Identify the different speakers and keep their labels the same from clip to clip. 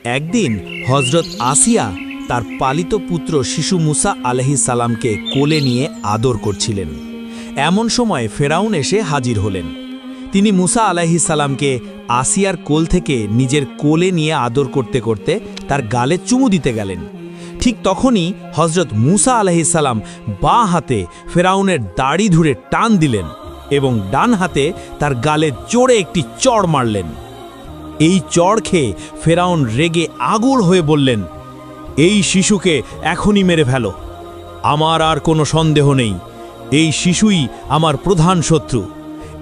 Speaker 1: একদিন হজরত আসিয়া তার পালিত পুত্র শিশু মুসা আলাইহিস সালামকে কোলে নিয়ে আদর করছিলেন। এমন সময় ফেরাউন এসে হাজির হলেন। তিনি মুসা আলাইহিস সালামকে আসিয়ার কোল থেকে নিজের কোলে নিয়ে আদর করতে করতে তার গালে চুমু দিতে গেলেন। ঠিক তখনই হজরত মুসা আলাইহিস সালাম বাঁ হাতে ফেরাউনের দাড়ি ধরে টান দিলেন এবং ডান হাতে তার গালে জোরে একটি চড় মারলেন। এই চড় খেয়ে ফেরাউন রেগে আগুন হয়ে বললেন, এই শিশুকে এখনই মেরে ফেলো। আমার আর কোনো সন্দেহ নেই, এই শিশুই আমার প্রধান শত্রু।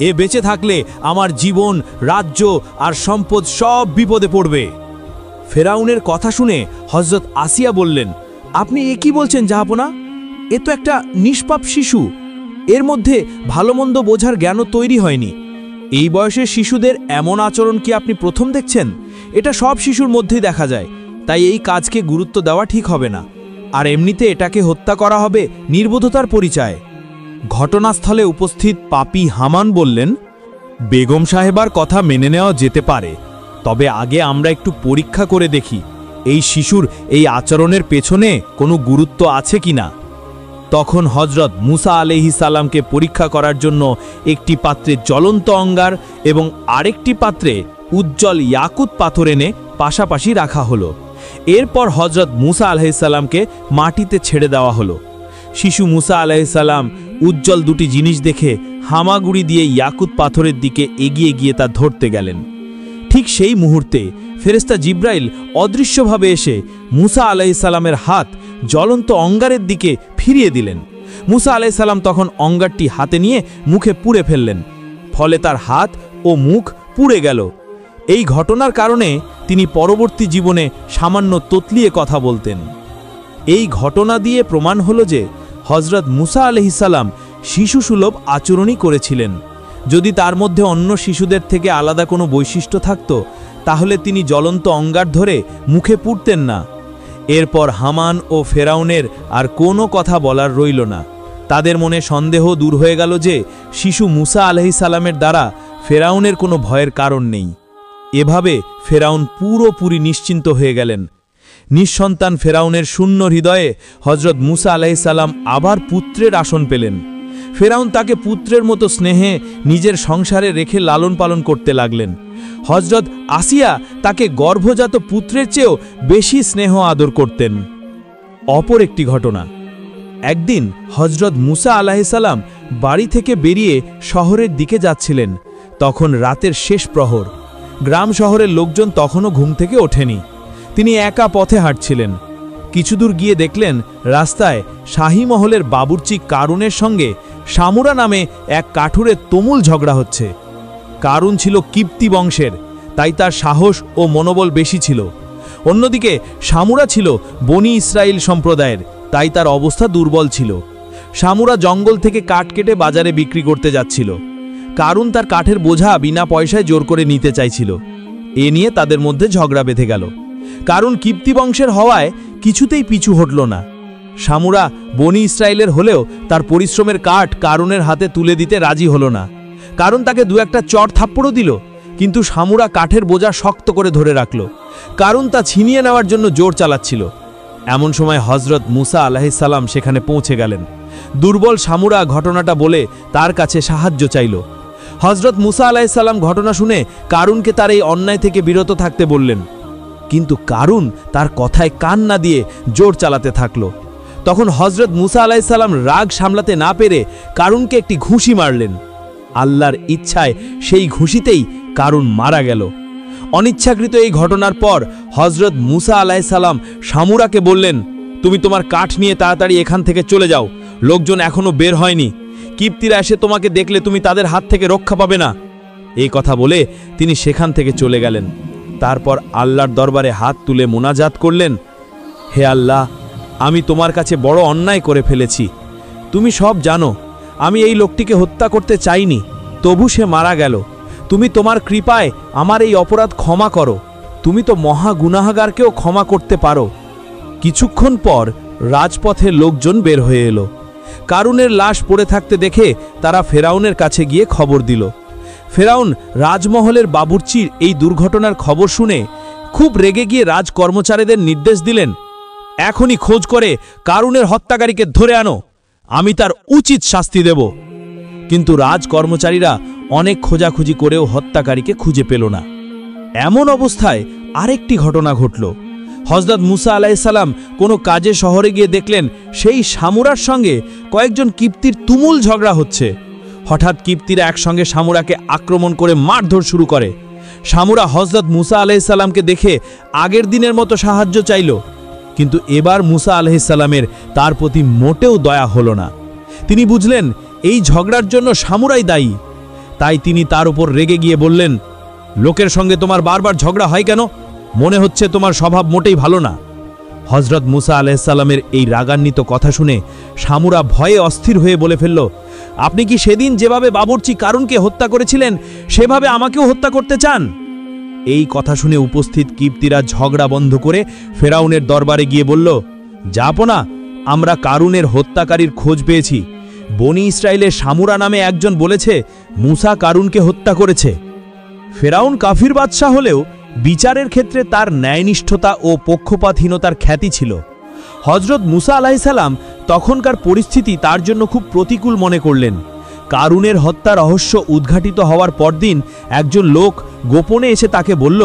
Speaker 1: এ বেঁচে থাকলে আমার জীবন, রাজ্য আর সম্পদ সব বিপদে পড়বে। ফেরাউনের কথা শুনে হজরত আসিয়া বললেন, আপনি এ কি বলছেন জাহাপনা? এ তো একটা নিষ্পাপ শিশু, এর মধ্যে ভালো মন্দ বোঝার জ্ঞানও তৈরি হয়নি। এই বয়সের শিশুদের এমন আচরণ কি আপনি প্রথম দেখছেন? এটা সব শিশুর মধ্যেই দেখা যায়, তাই এই কাজকে গুরুত্ব দেওয়া ঠিক হবে না। আর এমনিতে এটাকে হত্যা করা হবে নির্বোধতার পরিচয়। ঘটনাস্থলে উপস্থিত পাপী হামান বললেন, বেগম সাহেবার কথা মেনে নেওয়া যেতে পারে, তবে আগে আমরা একটু পরীক্ষা করে দেখি এই শিশুর এই আচরণের পেছনে কোনো গুরুত্ব আছে কিনা। তখন হজরত মুসা আলাইহিস সালামকে পরীক্ষা করার জন্য একটি পাত্রে জ্বলন্ত অঙ্গার এবং আরেকটি পাত্রে উজ্জ্বল ইয়াকুত পাথর এনে পাশাপাশি রাখা হলো। এরপর হজরত মুসা আলাইহিস সালামকে মাটিতে ছেড়ে দেওয়া হলো। শিশু মুসা আলাইহিস সালাম উজ্জ্বল দুটি জিনিস দেখে হামাগুড়ি দিয়ে ইয়াকুত পাথরের দিকে এগিয়ে গিয়ে তা ধরতে গেলেন। ঠিক সেই মুহূর্তে ফেরেশতা জিব্রাইল অদৃশ্যভাবে এসে মুসা আলাইহিস সালামের হাত জ্বলন্ত অঙ্গারের দিকে ফিরিয়ে দিলেন। মুসা আলাইহিস সালাম তখন অঙ্গারটি হাতে নিয়ে মুখে পুড়ে ফেললেন, ফলে তার হাত ও মুখ পুড়ে গেল। এই ঘটনার কারণে তিনি পরবর্তী জীবনে সামান্য ততলিয়ে কথা বলতেন। এই ঘটনা দিয়ে প্রমাণ হলো যে হজরত মুসা আলাইহিস সালাম শিশুসুলভ আচরণই করেছিলেন। যদি তার মধ্যে অন্য শিশুদের থেকে আলাদা কোনো বৈশিষ্ট্য থাকত, তাহলে তিনি জ্বলন্ত অঙ্গার ধরে মুখে পুড়তেন না। এরপর হামান ও ফেরাউনের আর কোনো কথা বলার রইল না। তাদের মনে সন্দেহ দূর হয়ে গেল যে শিশু মুসা আলাইহিস সালামের দ্বারা ফেরাউনের কোনো ভয়ের কারণ নেই। এভাবে ফেরাউন পুরোপুরি নিশ্চিন্ত হয়ে গেলেন। নিঃসন্তান ফেরাউনের শূন্য হৃদয়ে হজরত মুসা আলাইহিস সালাম আবার পুত্রের আসন পেলেন। ফেরাউন তাকে পুত্রের মতো স্নেহে নিজের সংসারে রেখে লালন পালন করতে লাগলেন। হজরত আসিয়া তাকে গর্ভজাত পুত্রের চেয়েও বেশি স্নেহ আদর করতেন। অপর একটি ঘটনা, একদিন হজরত মুসা আলাইহিস সালাম বাড়ি থেকে বেরিয়ে শহরের দিকে যাচ্ছিলেন। তখন রাতের শেষ প্রহর, গ্রাম শহরের লোকজন তখনও ঘুম থেকে ওঠেনি। তিনি একা পথে হাঁটছিলেন। কিছুদূর গিয়ে দেখলেন রাস্তায় শাহী মহলের বাবুর্চি কারুনের সঙ্গে শামুরা নামে এক কাঠুরের তুমুল ঝগড়া হচ্ছে। কারুন ছিল কিপ্তি বংশের, তাই তার সাহস ও মনোবল বেশি ছিল। অন্যদিকে শামুরা ছিল বনি ইসরাইল সম্প্রদায়ের, তাই তার অবস্থা দুর্বল ছিল। শামুরা জঙ্গল থেকে কাঠ কেটে বাজারে বিক্রি করতে যাচ্ছিল। কারুন তার কাঠের বোঝা বিনা পয়সায় জোর করে নিতে চাইছিল। এ নিয়ে তাদের মধ্যে ঝগড়া বেঁধে গেল। কারুন কিপ্তি বংশের হওয়ায় কিছুতেই পিছু হটল না। শামুরা বনি ইসরাইলের হলেও তার পরিশ্রমের কাঠ কারুনের হাতে তুলে দিতে রাজি হলো না। কারণ তাকে দু একটা চড় থাপ্পড়ও দিল, কিন্তু শামুরা কাঠের বোঝা শক্ত করে ধরে রাখল। কারণ তা ছিনিয়ে নেওয়ার জন্য জোর চালাচ্ছিল। এমন সময় হজরত মুসা আলাইহিস সালাম সেখানে পৌঁছে গেলেন। দুর্বল শামুরা ঘটনাটা বলে তার কাছে সাহায্য চাইল। হজরত মুসা আলাইহিস সালাম ঘটনা শুনে কারুনকে তার এই অন্যায় থেকে বিরত থাকতে বললেন, কিন্তু কারুন তার কথায় কান না দিয়ে জোর চালাতে থাকল। তখন হজরত মুসা আলাইহিস সালাম রাগ সামলাতে না পেরে কারুনকে একটি ঘুষি মারলেন। আল্লাহর ইচ্ছায় সেই ঘুষিতেই কারুন মারা গেল। অনিচ্ছাকৃত এই ঘটনার পর হজরত মুসা আলাইহিস সালাম শামুরাকে বললেন, তুমি তোমার কাঠ নিয়ে তাড়াতাড়ি এখান থেকে চলে যাও, লোকজন এখনো বের হয়নি। কিপ্তিরা এসে তোমাকে দেখলে তুমি তাদের হাত থেকে রক্ষা পাবে না। এই কথা বলে তিনি সেখান থেকে চলে গেলেন। তারপর আল্লাহর দরবারে হাত তুলে মোনাজাত করলেন, হে আল্লাহ, আমি তোমার কাছে বড় অন্যায় করে ফেলেছি। তুমি সব জানো। আমি এই লোকটিকে হত্যা করতে চাইনি, তবু সে মারা গেল। তুমি তোমার কৃপায় আমার এই অপরাধ ক্ষমা করো। তুমি তো মহা গুনাহগারকেও ক্ষমা করতে পারো। কিছুক্ষণ পর রাজপথে লোকজন বের হয়ে এলো। কারুনের লাশ পড়ে থাকতে দেখে তারা ফেরাউনের কাছে গিয়ে খবর দিল। ফেরাউন রাজমহলের বাবুর্চির এই দুর্ঘটনার খবর শুনে খুব রেগে গিয়ে রাজ কর্মচারীদের নির্দেশ দিলেন, এখনই খোঁজ করে কারুনের হত্যাকারীকে ধরে আনো, আমি তার উচিত শাস্তি দেব। কিন্তু রাজ কর্মচারীরা অনেক খোঁজাখুঁজি করেও হত্যাকারীকে খুঁজে পেল না। এমন অবস্থায় আরেকটি ঘটনা ঘটল। হযরত মুসা আলাইহিস সালাম কোনো কাজে শহরে গিয়ে দেখলেন সেই সামুরার সঙ্গে কয়েকজন কিপ্তির তুমুল ঝগড়া হচ্ছে। হঠাৎ কিপ্তিরা একসঙ্গে সামুরাকে আক্রমণ করে মারধর শুরু করে। সামুরা হযরত মুসা আলাইহিস সালামকে দেখে আগের দিনের মতো সাহায্য চাইল, কিন্তু এবার মুসা আলাইহিস সালামের তার প্রতি মোটেও দয়া হলো না। তিনি বুঝলেন এই ঝগড়ার জন্য সামুরাই দায়ী। তাই তিনি তার উপর রেগে গিয়ে বললেন, লোকের সঙ্গে তোমার বারবার ঝগড়া হয় কেন? মনে হচ্ছে তোমার স্বভাব মোটেই ভালো না। হযরত মুসা আলাইহিস সালামের এই রাগান্বিত কথা শুনে সামুরা ভয়ে অস্থির হয়ে বলে ফেলল, আপনি কি সেদিন যেভাবে বাবুর্চি কারুনকে হত্যা করেছিলেন সেভাবে আমাকেও হত্যা করতে চান? এই কথা শুনে উপস্থিত কিপ্তিরা ঝগড়া বন্ধ করে ফেরাউনের দরবারে গিয়ে বলল, জাপনা, আমরা কারুনের হত্যাকারীর খোঁজ পেয়েছি। বনি ইসরায়েলের সামুরা নামে একজন বলেছে মুসা কারুনকে হত্যা করেছে। ফেরাউন কাফির বাদশাহ হলেও বিচারের ক্ষেত্রে তার ন্যায়নিষ্ঠতা ও পক্ষপাতহীনতার খ্যাতি ছিল। হযরত মুসা আলাইহিস সালাম তখনকার পরিস্থিতি তার জন্য খুব প্রতিকূল মনে করলেন। কারুনের হত্যা রহস্য উদ্ঘাটিত হওয়ার পরদিন একজন লোক গোপনে এসে তাকে বলল,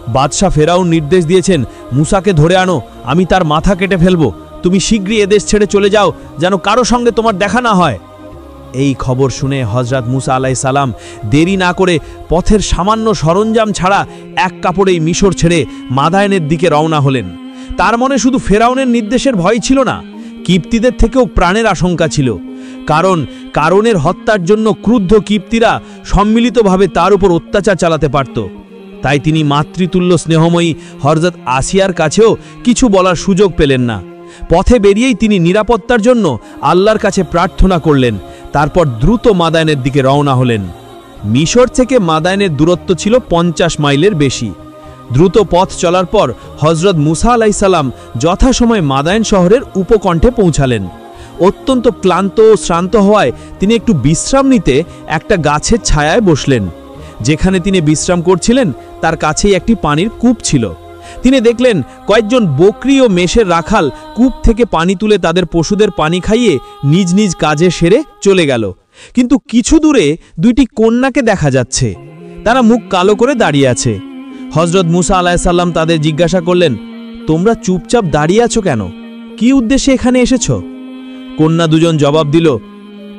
Speaker 1: বাদশাহ ফেরাউন নির্দেশ দিয়েছেন মুসাকে ধরে আনো, আমি তার মাথা কেটে ফেলব। তুমি শীঘ্রই এদেশ ছেড়ে চলে যাও, যেন কারো সঙ্গে তোমার দেখা না হয়। এই খবর শুনে হযরত মুসা আলাইহিস সালাম দেরি না করে পথের সামান্য সরঞ্জাম ছাড়া এক কাপড়েই মিশর ছেড়ে মাদায়েনের দিকে রওনা হলেন। তার মনে শুধু ফেরাউনের নির্দেশের ভয় ছিল না, কিপ্তিদের থেকেও প্রাণের আশঙ্কা ছিল। কারণ কারুনের হত্যার জন্য ক্রুদ্ধ কিপ্তিরা সম্মিলিতভাবে তার উপর অত্যাচার চালাতে পারত। তাই তিনি মাতৃতুল্য স্নেহময়ী হযরত আসিয়ার কাছেও কিছু বলার সুযোগ পেলেন না। পথে বেরিয়েই তিনি নিরাপত্তার জন্য আল্লাহর কাছে প্রার্থনা করলেন। তারপর দ্রুত মাদায়েনের দিকে রওনা হলেন। মিশর থেকে মাদায়েনের দূরত্ব ছিল 50 মাইলের বেশি। দ্রুত পথ চলার পর হযরত মুসা আলাইহিস সালাম যথাসময়ে মাদায়েন শহরের উপকণ্ঠে পৌঁছালেন। অত্যন্ত ক্লান্ত ও শ্রান্ত হওয়ায় তিনি একটু বিশ্রাম নিতে একটা গাছের ছায়ায় বসলেন। যেখানে তিনি বিশ্রাম করছিলেন তার কাছেই একটি পানির কূপ ছিল। তিনি দেখলেন কয়েকজন বকরি ও মেষের রাখাল কূপ থেকে পানি তুলে তাদের পশুদের পানি খাইয়ে নিজ নিজ কাজে সেরে চলে গেল। কিন্তু কিছু দূরে দুইটি কন্যাকে দেখা যাচ্ছে। তারা মুখ কালো করে দাঁড়িয়ে আছে। হযরত মুসা আলাইহিস সালাম তাদের জিজ্ঞাসা করলেন, তোমরা চুপচাপ দাঁড়িয়ে আছো কেন? কি উদ্দেশ্যে এখানে এসেছো? কন্যা দুজন জবাব দিল,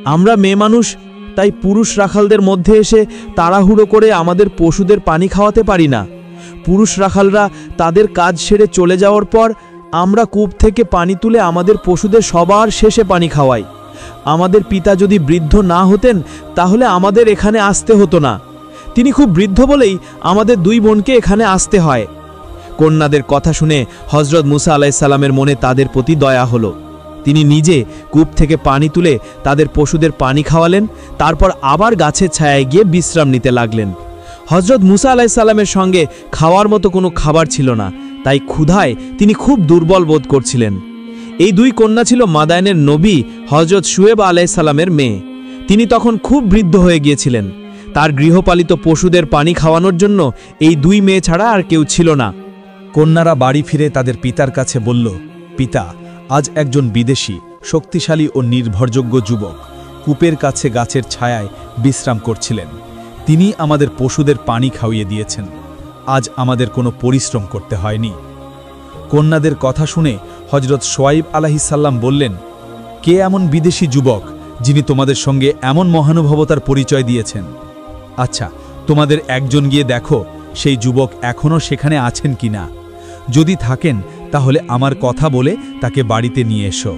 Speaker 1: আমরা মেয়ে মানুষ, তাই পুরুষ রাখালদের মধ্যে এসে তাড়াহুড়ো করে আমাদের পশুদের পানি খাওয়াতে পারি না। পুরুষ রাখালরা তাদের কাজ সেরে চলে যাওয়ার পর আমরা কূপ থেকে পানি তুলে আমাদের পশুদের সবার শেষে পানি খাওয়াই। আমাদের পিতা যদি বৃদ্ধ না হতেন তাহলে আমাদের এখানে আসতে হতো না। তিনি খুব বৃদ্ধ বলেই আমাদের দুই বোনকে এখানে আসতে হয়। কন্যাদের কথা শুনে হযরত মুসা আলাইহিস সালামের মনে তাদের প্রতি দয়া হলো। তিনি নিজে কূপ থেকে পানি তুলে তাদের পশুদের পানি খাওয়ালেন। তারপর আবার গাছের ছায়ায় গিয়ে বিশ্রাম নিতে লাগলেন। হযরত মুসা আলাইহিস সালামের সঙ্গে খাওয়ার মতো কোনো খাবার ছিল না, তাই ক্ষুধায় তিনি খুব দুর্বল বোধ করছিলেন। এই দুই কন্যা ছিল মাদায়েনের নবী হযরত শুয়েব আলাইহিস সালামের মেয়ে। তিনি তখন খুব বৃদ্ধ হয়ে গিয়েছিলেন। তার গৃহপালিত পশুদের পানি খাওয়ানোর জন্য এই দুই মেয়ে ছাড়া আর কেউ ছিল না। কন্যারা বাড়ি ফিরে তাদের পিতার কাছে বলল, পিতা, আজ একজন বিদেশী শক্তিশালী ও নির্ভরযোগ্য যুবক কূপের কাছে গাছের ছায়ায় বিশ্রাম করছিলেন। তিনি আমাদের পশুদের পানি খাওয়িয়ে দিয়েছেন। আজ আমাদের কোনো পরিশ্রম করতে হয়নি। কন্যাদের কথা শুনে হযরত শুআয়ব আলাইহিস সালাম বললেন, কে এমন বিদেশী যুবক যিনি তোমাদের সঙ্গে এমন মহানুভবতার পরিচয় দিয়েছেন? আচ্ছা, তোমাদের একজন গিয়ে দেখো সেই যুবক এখনও সেখানে আছেন কিনা। যদি থাকেন তাহলে আমার কথা বলে তাকে বাড়িতে নিয়ে এসো।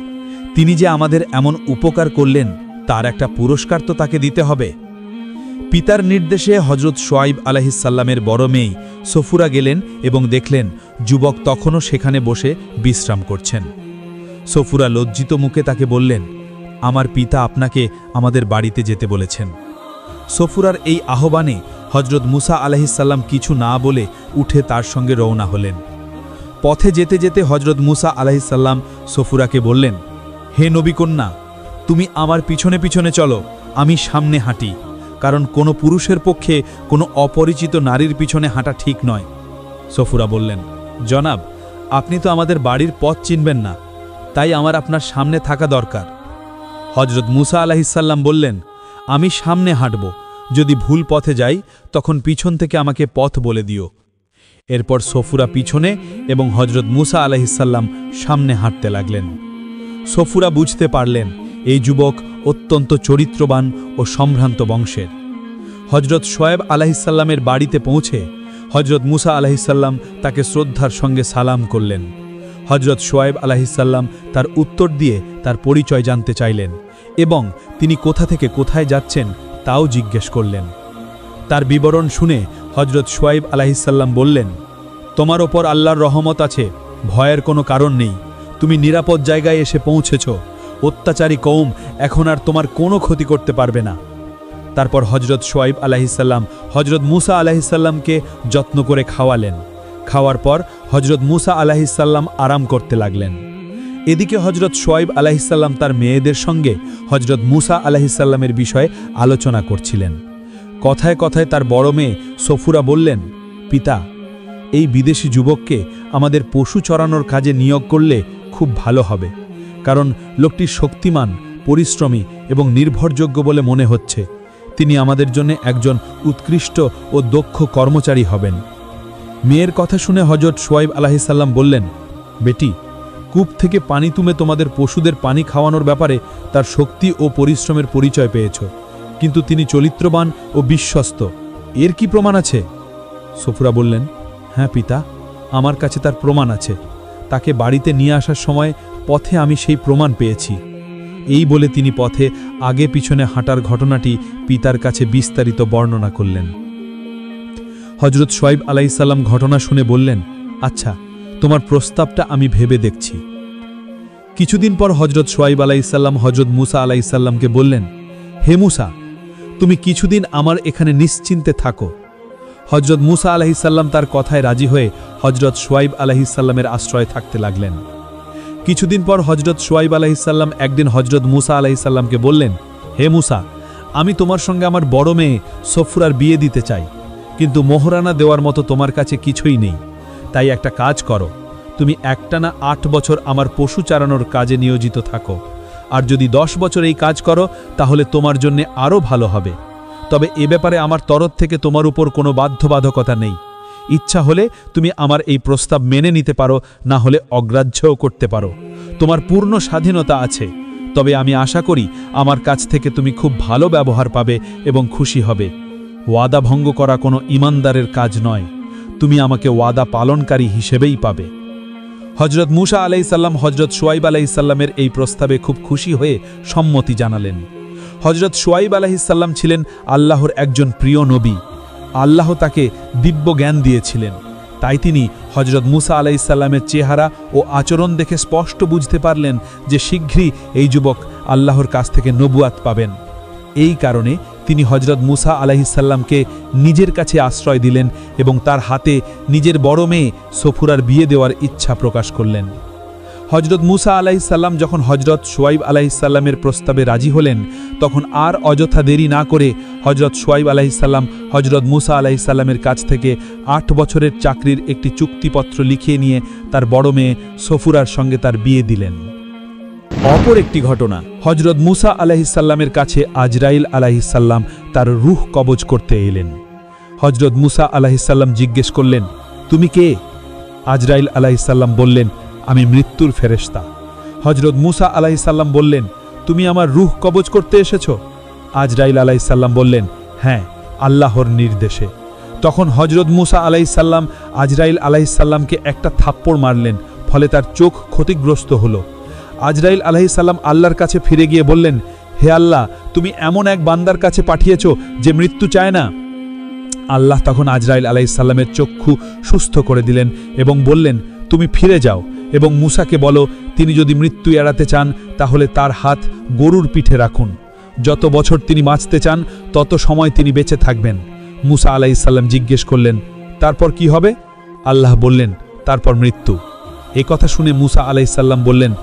Speaker 1: তিনি যে আমাদের এমন উপকার করলেন তার একটা পুরস্কার তো তাকে দিতে হবে। পিতার নির্দেশে হযরত শুআয়ব আলাইহিস সালামের বড় মেয়ে সফুরা গেলেন এবং দেখলেন যুবক তখনও সেখানে বসে বিশ্রাম করছেন। সফুরা লজ্জিত মুখে তাকে বললেন, আমার পিতা আপনাকে আমাদের বাড়িতে যেতে বলেছেন। সফুরার এই আহ্বানে হযরত মুসা আলাইহিস সালাম কিছু না বলে উঠে তার সঙ্গে রওনা হলেন। পথে যেতে যেতে হযরত মুসা আলাইহিস সালাম সফুরাকে বললেন, হে নবীকন্যা, তুমি আমার পিছনে পিছনে চলো, আমি সামনে হাঁটি। কারণ কোনো পুরুষের পক্ষে কোনো অপরিচিত নারীর পিছনে হাঁটা ঠিক নয়।
Speaker 2: সফুরা বললেন, জনাব, আপনি তো আমাদের বাড়ির পথ চিনবেন না, তাই আমার আপনার সামনে থাকা দরকার। হজরত মুসা আলাইহিসসালাম বললেন, আমি সামনে হাঁটব, যদি ভুল পথে যাই তখন পিছন থেকে আমাকে পথ বলে দিও। এরপর সফুরা পিছনে এবং হজরত মুসা আলাইহিসসালাম সামনে হাঁটতে লাগলেন। সফুরা বুঝতে পারলেন এই যুবক অত্যন্ত চরিত্রবান ও সম্ভ্রান্ত বংশের। হজরত শোয়েব আলাইহিসসালামের বাড়িতে পৌঁছে হজরত মুসা আলাইহিসসালাম তাকে শ্রদ্ধার সঙ্গে সালাম করলেন। হজরত শোয়েব আলাইহিসসালাম তার উত্তর দিয়ে তার পরিচয় জানতে চাইলেন এবং তিনি কোথা থেকে কোথায় যাচ্ছেন তাও জিজ্ঞেস করলেন। তার বিবরণ শুনে হজরত শোয়েব আলাইহিসসালাম বললেন, তোমার ওপর আল্লাহর রহমত আছে, ভয়ের কোনো কারণ নেই, তুমি নিরাপদ জায়গায় এসে পৌঁছেছ, অত্যাচারী কওম এখন আর তোমার কোনো ক্ষতি করতে পারবে না। তারপর হজরত শোয়েব আলাইহিসসালাম হজরত মুসা আলাইহিসসালামকে যত্ন করে খাওয়ালেন। খাওয়ার পর হজরত মুসা আলাইহিসসালাম আরাম করতে লাগলেন। এদিকে হজরত শোয়েব আলাইহিসসালাম তার মেয়েদের সঙ্গে হজরত মুসা আলাইহিসসালামের বিষয়ে আলোচনা করছিলেন। কথায় কথায় তার বড় মেয়ে সফুরা বললেন, পিতা, এই বিদেশি যুবককে আমাদের পশু চরানোর কাজে নিয়োগ করলে খুব ভালো হবে, কারণ লোকটি শক্তিমান, পরিশ্রমী এবং নির্ভরযোগ্য বলে মনে হচ্ছে। তিনি আমাদের জন্য একজন উৎকৃষ্ট ও দক্ষ কর্মচারী হবেন। মেয়ের কথা শুনে হজরত শোয়েব আলাইহিসসালাম বললেন, বেটি, কূপ থেকে পানি তুলে তোমাদের পশুদের পানি খাওয়ানোর ব্যাপারে তার শক্তি ও পরিশ্রমের পরিচয় পেয়েছ, কিন্তু তিনি চরিত্রবান ও বিশ্বস্ত, এর কি প্রমাণ আছে? সফুরা বললেন, হ্যাঁ পিতা, আমার কাছে তার প্রমাণ আছে। তাকে বাড়িতে নিয়ে আসার সময় পথে আমি সেই প্রমাণ পেয়েছি। এই বলে তিনি পথে আগে পিছনে হাঁটার ঘটনাটি পিতার কাছে বিস্তারিত বর্ণনা করলেন। হজরত শোয়েব আলাইহিসসালাম ঘটনা শুনে বললেন, আচ্ছা, তোমার প্রস্তাবটা আমি ভেবে দেখছি। কিছুদিন পর হজরত শোয়েব আলাইহিসসালাম হজরত মুসা আলাইহিসসালামকে বললেন, হে মুসা, তুমি কিছুদিন আমার এখানে নিশ্চিন্তে থাকো। হজরত মুসা আলাইহিসসালাম তার কথায় রাজি হয়ে হজরত শোয়েব আলাইহিসসালামের আশ্রয়ে থাকতে লাগলেন। কিছুদিন পর হজরত শোয়েব আলাইহিসসালাম একদিন হজরত মুসা আলাইহিসসালামকে বললেন, হে মুসা, আমি তোমার সঙ্গে আমার বড় মেয়ে সফুরার বিয়ে দিতে চাই, কিন্তু মোহরানা দেওয়ার মতো তোমার কাছে কিছুই নেই। তাই একটা কাজ করো, তুমি একটানা 8 বছর আমার পশু চারানোর কাজে নিয়োজিত থাকো, আর যদি 10 বছর এই কাজ করো তাহলে তোমার জন্য আরও ভালো হবে। তবে এ ব্যাপারে আমার তরফ থেকে তোমার উপর কোনো বাধ্যবাধকতা নেই। ইচ্ছা হলে তুমি আমার এই প্রস্তাব মেনে নিতে পারো, না হলে অগ্রাহ্যও করতে পারো। তোমার পূর্ণ স্বাধীনতা আছে, তবে আমি আশা করি আমার কাছ থেকে তুমি খুব ভালো ব্যবহার পাবে এবং খুশি হবে। ওয়াদা ভঙ্গ করা কোনো ইমানদারের কাজ নয়, তুমি আমাকে ওয়াদা পালনকারী হিসেবেই পাবে। হজরত মুসা আলাইহিসসালাম হজরত শোয়েব আলাইহিসসালামের এই প্রস্তাবে খুব খুশি হয়ে সম্মতি জানালেন। হজরত শোয়েব আলাইহিসসালাম ছিলেন আল্লাহর একজন প্রিয় নবী। আল্লাহ তাকে দিব্য জ্ঞান দিয়েছিলেন, তাই তিনি হজরত মুসা আলাইহিসসালামের চেহারা ও আচরণ দেখে স্পষ্ট বুঝতে পারলেন যে শীঘ্রই এই যুবক আল্লাহর কাছ থেকে নবুয়াত পাবেন। এই কারণে তিনি হজরত মুসা আলাইহিসসালামকে নিজের কাছে আশ্রয় দিলেন এবং তার হাতে নিজের বড় মেয়ে সফুরার বিয়ে দেওয়ার ইচ্ছা প্রকাশ করলেন। হজরত মুসা আলাইহিসসালাম যখন হজরত শোয়েব আলাইহিসসালামের প্রস্তাবে রাজি হলেন, তখন আর অযথা দেরি না করে হজরত শোয়েব আলাইহিসসালাম হজরত মুসা আলাইহিসসালামের কাছ থেকে 8 বছরের চাকরির একটি চুক্তিপত্র লিখিয়ে নিয়ে তার বড় মেয়ে সফুরার সঙ্গে তার বিয়ে দিলেন। অপর একটি ঘটনা, হজরত মুসা আলাইহিসসালামের কাছে আজরাইল আলাইহিসসালাম তার রূহ কবজ করতে এলেন। হজরত মুসা আলাইহিসসালাম জিজ্ঞেস করলেন, তুমি কে? আজরাইল আলাইহিসসালাম বললেন, আমি মৃত্যুর ফেরেশতা। হজরত মুসা আলাইহিসসালাম বললেন, তুমি আমার রূহ কবজ করতে এসেছ? আজরাইল আলাইহিসসালাম বললেন, হ্যাঁ, আল্লাহর নির্দেশে। তখন হজরত মুসা আলাইহিসসালাম আজরাইল আলাইহিসসালামকে একটা থাপ্পড় মারলেন, ফলে তার চোখ ক্ষতিগ্রস্ত হল। আজরাইল আলাইহিসসালাম আল্লাহর কাছে ফিরে গিয়ে বললেন, হে আল্লাহ, তুমি এমন এক বান্দার কাছে পাঠিয়েছ যে মৃত্যু চায় না। আল্লাহ তখন আজরাইল আলাইহিসসালামের চক্ষু সুস্থ করে দিলেন এবং বললেন, তুমি ফিরে যাও এবং মুসাকে বলো, তিনি যদি মৃত্যু এড়াতে চান তাহলে তার হাত গরুর পিঠে রাখুন। যত বছর তিনি বাঁচতে চান তত সময় তিনি বেঁচে থাকবেন। মুসা আলাইহিসসালাম জিজ্ঞেস করলেন, তারপর কি হবে? আল্লাহ বললেন, তারপর মৃত্যু। এই কথা শুনে মুসা আলাইহিসসালাম বললেন,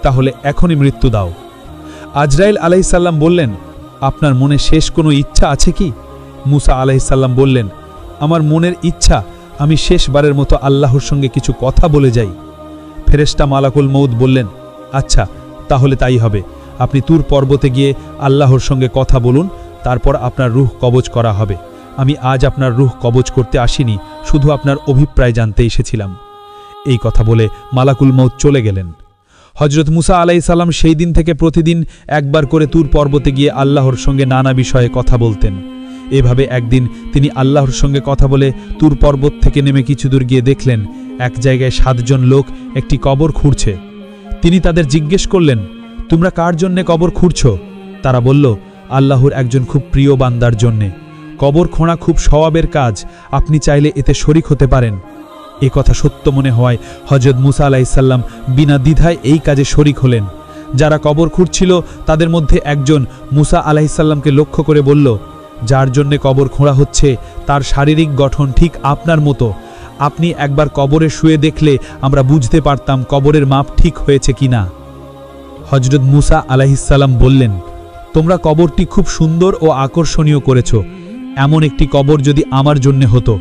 Speaker 2: তাহলে এখনই মৃত্যু দাও। আজরাইল আলাইহিসসালাম বললেন, আপনার মনে শেষ কোনো ইচ্ছা আছে কি? মুসা আলাইহিসসালাম বললেন, আমার মনের ইচ্ছা আমি শেষবারের মতো আল্লাহর সঙ্গে কিছু কথা বলে যাই। ফেরেশতা মালাকুল মউত বললেন, আচ্ছা তাহলে তাই হবে, আপনি তুর পর্বতে গিয়ে আল্লাহর সঙ্গে কথা বলুন, তারপর আপনার রূহ কবজ করা হবে। আমি আজ আপনার রূহ কবজ করতে আসিনি, শুধু আপনার অভিপ্রায় জানতে এসেছিলাম। এই কথা বলে মালাকুল মউত চলে গেলেন। হজরত মুসা আলাইহিস সালাম সেই দিন থেকে প্রতিদিন একবার করে তুর পর্বতে গিয়ে আল্লাহর সঙ্গে নানা বিষয়ে কথা বলতেন। এভাবে একদিন তিনি আল্লাহর সঙ্গে কথা বলে তুর পর্বত থেকে নেমে কিছু দূর গিয়ে দেখলেন এক জায়গায় 7 জন লোক একটি কবর খুঁড়ছে। তিনি তাদের জিজ্ঞেস করলেন, তোমরা কার জন্যে কবর খুঁড়ছ? তারা বলল, আল্লাহর একজন খুব প্রিয় বান্দার জন্যে। কবর খোঁড়া খুব সওয়াবের কাজ, আপনি চাইলে এতে শরিক হতে পারেন। এ কথা সত্য মনে হওয়ায় হযরত মুসা আলাইহিস সালাম বিনা দ্বিধায় এই কাজে শরিক হলেন। যারা কবর খুঁড়ছিল তাদের মধ্যে একজন মুসা আলাইহিস সালামকে লক্ষ্য করে বলল, যার জন্যে কবর খোঁড়া হচ্ছে তার শারীরিক গঠন ঠিক আপনার মতো। আপনি একবার কবরে শুয়ে দেখলে আমরা বুঝতে পারতাম কবরের মাপ ঠিক হয়েছে কিনা। হযরত মুসা আলাইহিস সালাম বললেন, তোমরা কবরটি খুব সুন্দর ও আকর্ষণীয় করেছ, এমন একটি কবর যদি আমার জন্যে হতো।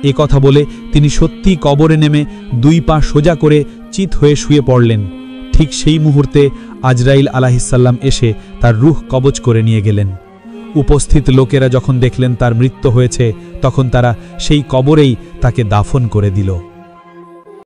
Speaker 2: এ কথা বলে তিনি সত্যিই কবরে নেমে 2 পা সোজা করে চিত হয়ে শুয়ে পড়লেন। ঠিক সেই মুহূর্তে আজরাইল আলাইহিস সালাম এসে তার রূহ কবজ করে নিয়ে গেলেন। উপস্থিত লোকেরা যখন দেখলেন তার মৃত্যু হয়েছে, তখন তারা সেই কবরেই তাকে দাফন করে দিল।